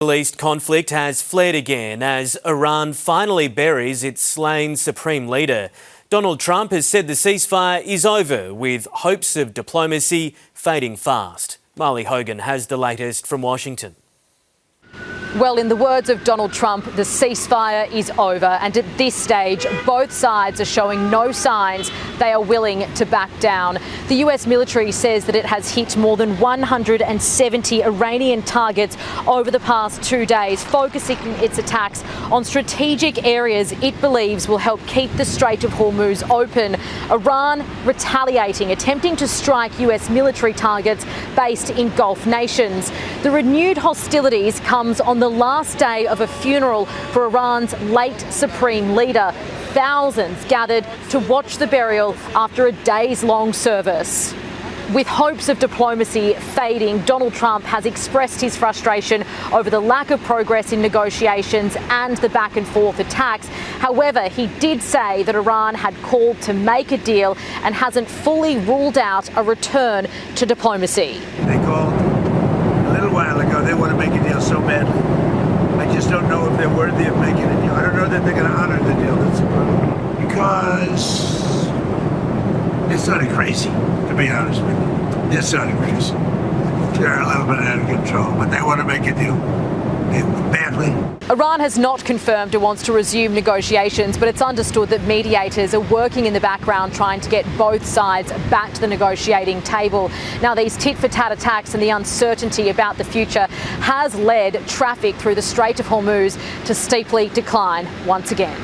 Middle East conflict has flared again as Iran finally buries its slain supreme leader. Donald Trump has said the ceasefire is over, with hopes of diplomacy fading fast. Marley Hogan has the latest from Washington. Well, in the words of Donald Trump, the ceasefire is over, and at this stage, both sides are showing no signs they are willing to back down. The US military says that it has hit more than 170 Iranian targets over the past 2 days, focusing its attacks on strategic areas it believes will help keep the Strait of Hormuz open. Iran retaliating, attempting to strike US military targets based in Gulf nations. The renewed hostilities comes on the last day of a funeral for Iran's late supreme leader. Thousands gathered to watch the burial after a days-long service. With hopes of diplomacy fading, Donald Trump has expressed his frustration over the lack of progress in negotiations and the back-and-forth attacks. However, he did say that Iran had called to make a deal and hasn't fully ruled out a return to diplomacy. They called a little while ago. They want to make a deal so badly. I just don't know if they're worthy of making a deal. I don't know that they're going to honor the deal. That's the problem. Because it's sort of crazy, to be honest with you. It's sort of crazy. They're a little bit out of control, but they want to make a deal badly. Iran has not confirmed it wants to resume negotiations, but it's understood that mediators are working in the background trying to get both sides back to the negotiating table. Now, these tit-for-tat attacks and the uncertainty about the future has led traffic through the Strait of Hormuz to steeply decline once again.